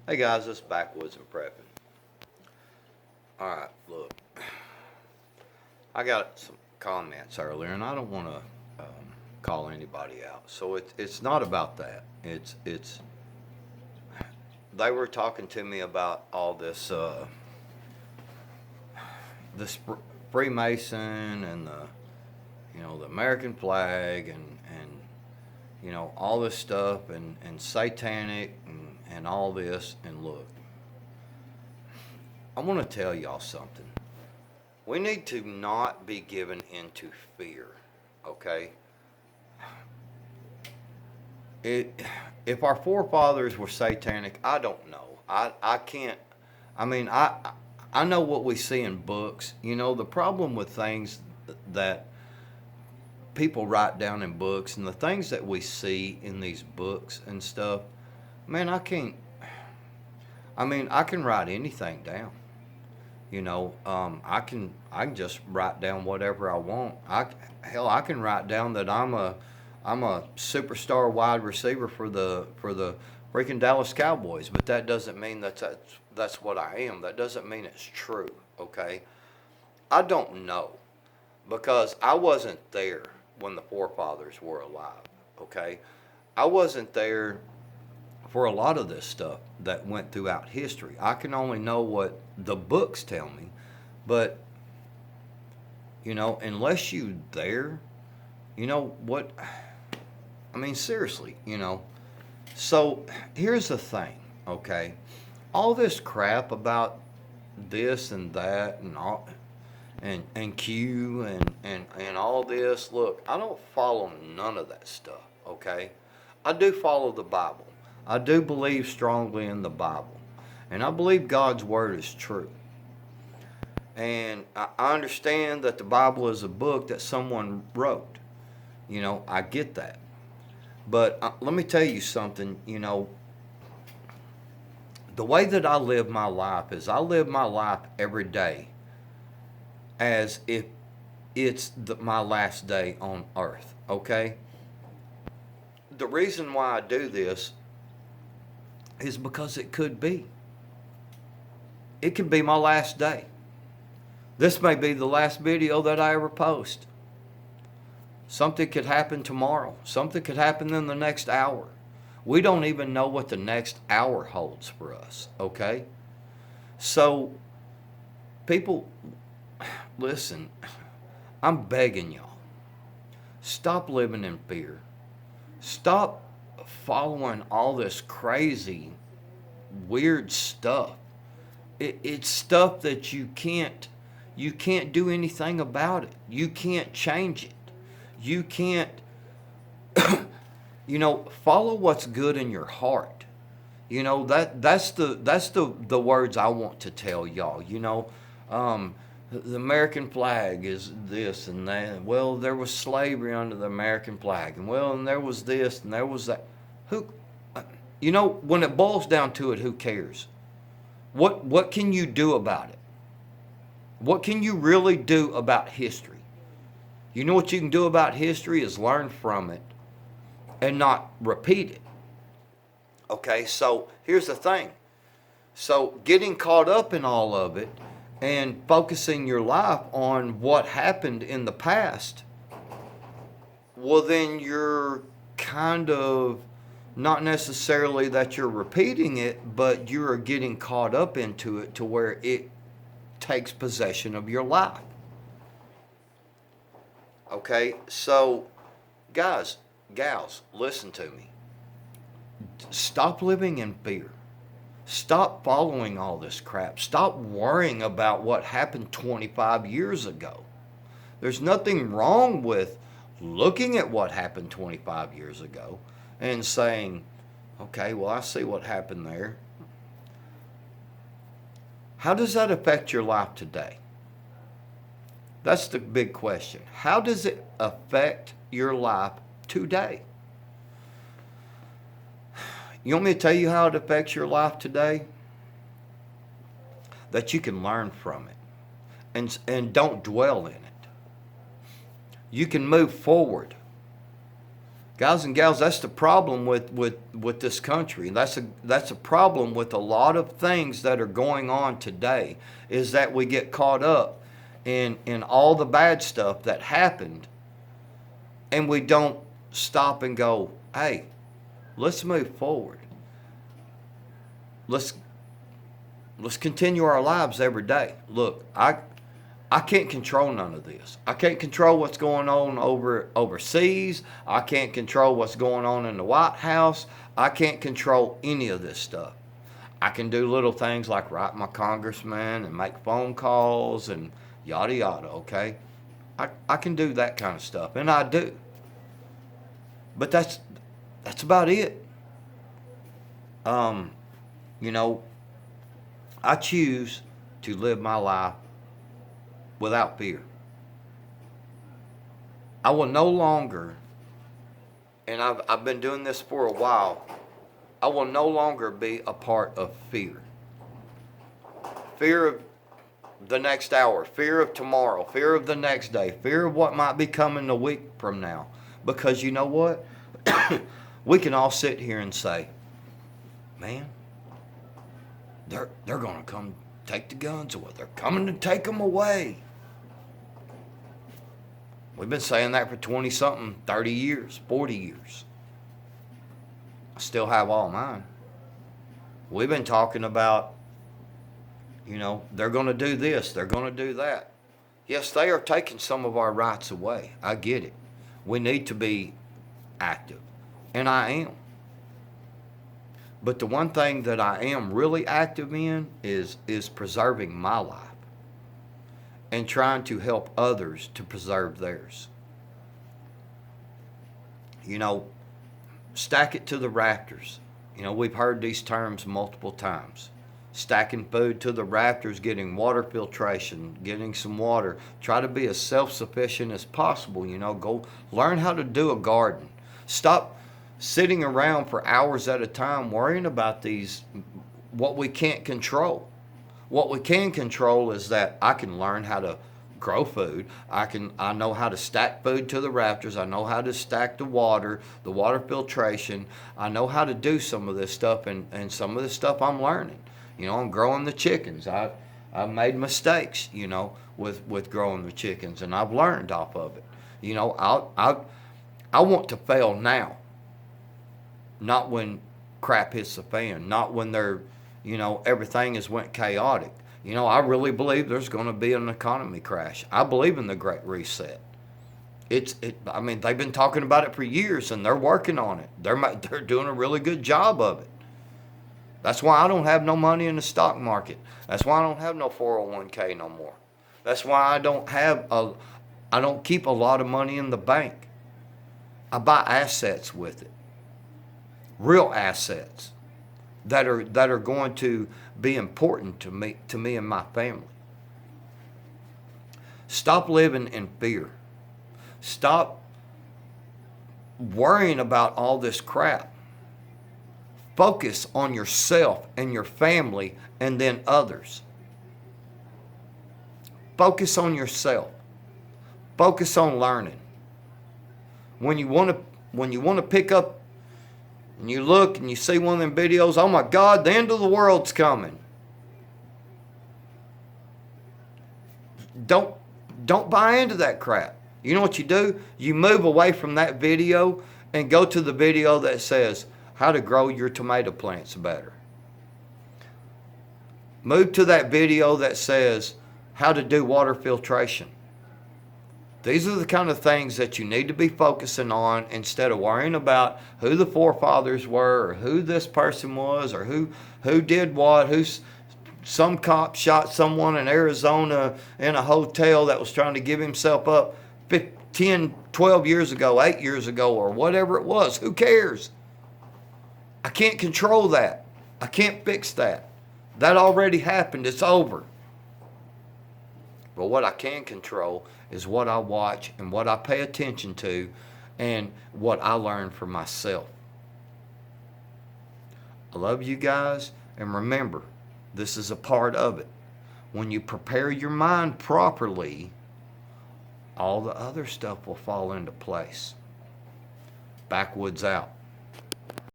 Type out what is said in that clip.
Hey guys, this is Backwoods and Prepping. Alright, look, I got some comments earlier and I don't want to call anybody out. So it's not about that. They were talking to me about all this Freemason and the American flag and all this stuff and satanic and all this. And look, I want to tell y'all something. We need to not be given into fear, okay? If our forefathers were satanic, I don't know. I can't. I mean, I know what we see in books. The problem with things that people write down in books and the things that we see in these books and stuff, man, I can't. I mean, I can write anything down. I can just write down whatever I want. I can write down that I'm a superstar wide receiver for the freaking Dallas Cowboys, but that doesn't mean that's what I am. That doesn't mean it's true. Okay, I don't know because I wasn't there when the forefathers were alive. Okay, I wasn't there for a lot of this stuff that went throughout history. I can only know what the books tell me, but unless you there, what I mean, seriously. So here's the thing, okay? All this crap about this and that and all and Q and all this. Look, I don't follow none of that stuff, okay? I do follow the Bible. I do believe strongly in the Bible. And I believe God's word is true. And I understand that the Bible is a book that someone wrote. I get that. But let me tell you something, the way that I live my life is I live my life every day as if it's my last day on earth, okay? The reason why I do this is because it could be. It could be my last day. This may be the last video that I ever post. Something could happen tomorrow. Something could happen in the next hour. We don't even know what the next hour holds for us, okay? So, people, listen, I'm begging y'all. Stop living in fear. Stop following all this crazy, weird stuff. It's stuff that you can't do anything about it. You can't change it. You can't follow what's good in your heart. That's the words I want to tell y'all. The American flag is this and that. Well, there was slavery under the American flag, and there was this and there was that. When it boils down to it, who cares? What can you do about it? What can you really do about history? You know what you can do about history is learn from it and not repeat it. Okay, so here's the thing. So getting caught up in all of it and focusing your life on what happened in the past, well, then you're kind of not necessarily that you're repeating it, but you're getting caught up into it to where it takes possession of your life. Okay, so guys, gals, listen to me. Stop living in fear. Stop following all this crap. Stop worrying about what happened 25 years ago. There's nothing wrong with looking at what happened 25 years ago and saying, okay, well, I see what happened there. How does that affect your life today? That's the big question. How does it affect your life today? You want me to tell you how it affects your life today? That you can learn from it and don't dwell in it. You can move forward Guys and gals, that's the problem with this country. That's a problem with a lot of things that are going on today, is that we get caught up in all the bad stuff that happened, and we don't stop and go, hey, let's move forward. Let's continue our lives every day. Look, I can't control none of this. I can't control what's going on overseas. I can't control what's going on in the White House. I can't control any of this stuff. I can do little things like write my congressman and make phone calls and yada yada, okay? I can do that kind of stuff, and I do. But that's about it. You know, I choose to live my life without fear. I will no longer, and I've been doing this for a while, I will no longer be a part of fear. Fear of the next hour, fear of tomorrow, fear of the next day, fear of what might be coming a week from now. Because you know what? We can all sit here and say, man, they're going to come take the guns away. They're coming to take them away. We've been saying that for 20-something, 30 years, 40 years. I still have all mine. We've been talking about, you know, they're going to do this, they're going to do that. Yes, they are taking some of our rights away. I get it. We need to be active, and I am. But the one thing that I am really active in is preserving my life and trying to help others to preserve theirs. You know, stack it to the rafters. You know, we've heard these terms multiple times. Stacking food to the rafters, getting water filtration, getting some water. Try to be as self-sufficient as possible. You know, go learn how to do a garden. Stop sitting around for hours at a time worrying about what we can't control. What we can control is that I can learn how to grow food. I know how to stack food to the rafters. I know how to stack the water filtration. I know how to do some of this stuff, and some of this stuff I'm learning. You know, I'm growing the chickens. I've made mistakes, you know, with growing the chickens, and I've learned off of it. You know, I want to fail now, not when crap hits the fan, not when everything has went chaotic. You know, I really believe there's going to be an economy crash. I believe in the Great Reset. I mean, they've been talking about it for years, and they're working on it. They're doing a really good job of it. That's why I don't have no money in the stock market. That's why I don't have no 401k no more. That's why I don't keep a lot of money in the bank. I buy assets with it. Real assets that are going to be important to me and my family. Stop living in fear. Stop worrying about all this crap. Focus on yourself and your family and then others. Focus on yourself. Focus on learning. When you want to pick up and you look and you see one of them videos, oh my God, the end of the world's coming. Don't buy into that crap. You know what you do? You move away from that video and go to the video that says how to grow your tomato plants better. Move to that video that says how to do water filtration. These are the kind of things that you need to be focusing on instead of worrying about who the forefathers were or who this person was or who did what, some cop shot someone in Arizona in a hotel that was trying to give himself up 10, 12 years ago, 8 years ago, or whatever it was. Who cares? I can't control that. I can't fix that. That already happened. It's over. But what I can control is what I watch and what I pay attention to and what I learn for myself. I love you guys, and remember, this is a part of it. When you prepare your mind properly, all the other stuff will fall into place. Backwoods out.